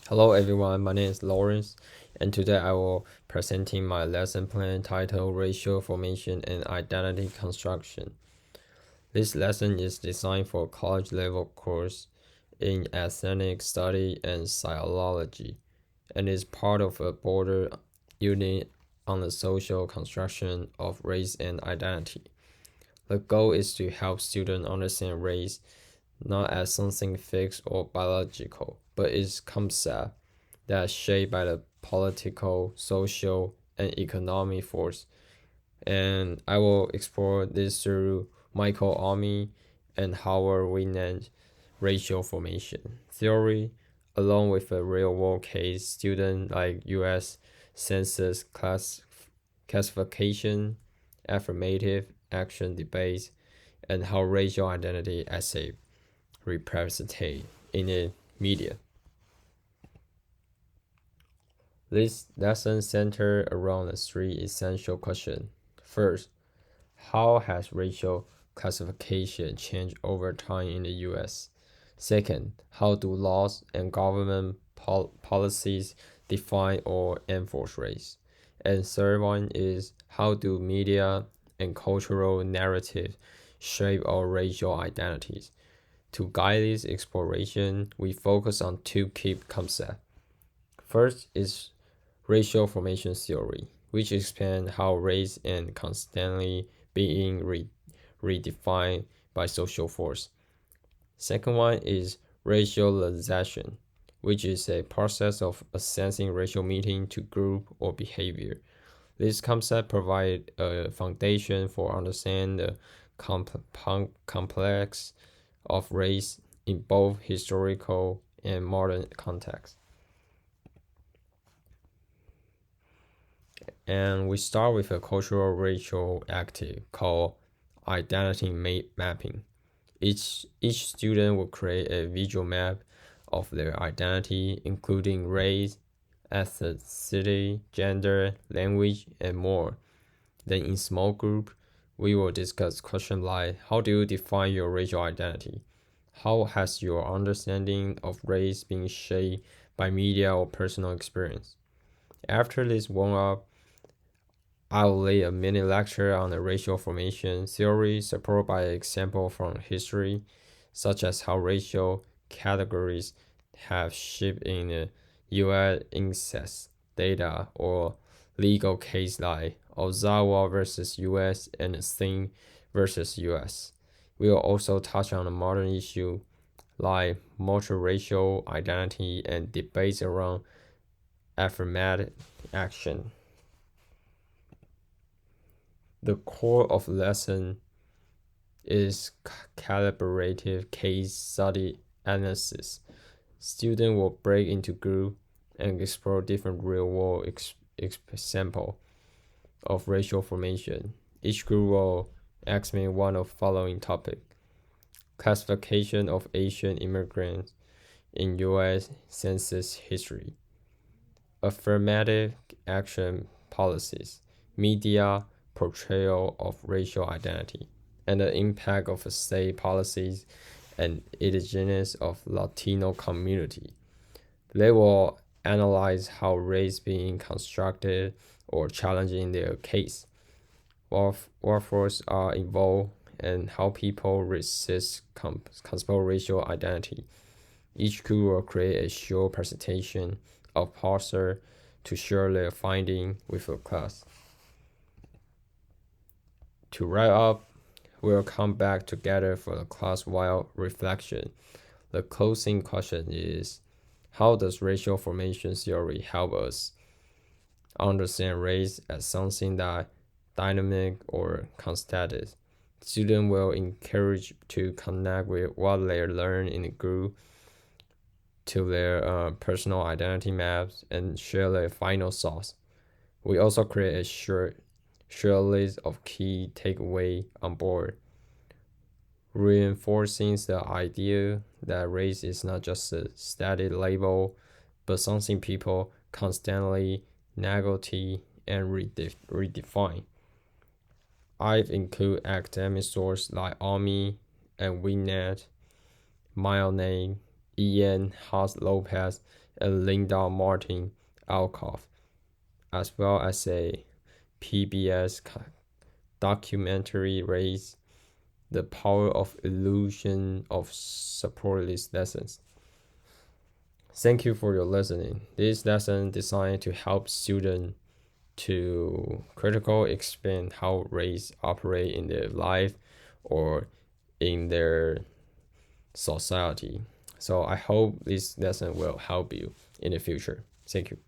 Hello everyone, my name is Lawrence, and today I will presenting my lesson plan titled Racial Formation and Identity Construction. This lesson is designed for college level course in ethnic study and sociology, and is part of a broader unit on the social construction of race and identity. The goal is to help students understand race not as something fixed or biological, but its concept that is shaped by the political, social, and economic force. And I will explore this through Michael Almy and Howard Winand's racial formation theory, along with a real-world case student like U.S. Census classification, affirmative action debates, and how racial identity essay represented in the media. This lesson centered around the three essential questions. First, how has racial classification changed over time in the US? Second, how do laws and government policies define or enforce race? And third one is how do media and cultural narratives shape our racial identities? To guide this exploration, we focus on two key concepts. First is racial formation theory, which explains how race is constantly being redefined by social force. Second one is racialization, which is a process of assessing racial meaning to group or behavior. This concept provides a foundation for understanding the complex of race in both historical and modern contexts. And we start with a cultural racial active called identity mapping. Each student will create a visual map of their identity, including race, ethnicity, gender, language, and more. Then in small group, we will discuss questions like how do you define your racial identity? How has your understanding of race been shaped by media or personal experience? After this warm up, I'll lay a mini lecture on the racial formation theory supported by an example from history, such as how racial categories have shaped in the U.S. incest data or legal case like Ozawa versus U.S. and Singh versus U.S. We will also touch on a modern issue like multiracial identity and debates around affirmative action. The core of the lesson is calibrative case study analysis. Students will break into groups and explore different real-world examples of racial formation. Each group will examine one of the following topics: classification of Asian immigrants in U.S. Census history, affirmative action policies, media portrayal of racial identity, and the impact of state policies and indigenous of Latino community. They will analyze how race being constructed or challenged in their case, what forces are involved, and how people resist compel racial identity. Each group will create a short presentation of parser to share their finding with the class. To wrap up, we'll come back together for the class-wide reflection. The closing question is, how does racial formation theory help us understand race as something that dynamic or constant? Students will encourage to connect with what they learn in the group to their personal identity maps and share their final thoughts. We also create a short list of key takeaway on board, reinforcing the idea that race is not just a static label, but something people constantly negotiate and redefine. I've included academic sources like Almy and Winand, Milne, Ian Haas Lopez, and Linda Martin Alcoff, as well as a PBS documentary Raise the Power of Illusion of Supportless Lessons. Thank you for your listening. This lesson designed to help students to critically expand how race operate in their life or in their society. So I hope this lesson will help you in the future. Thank you.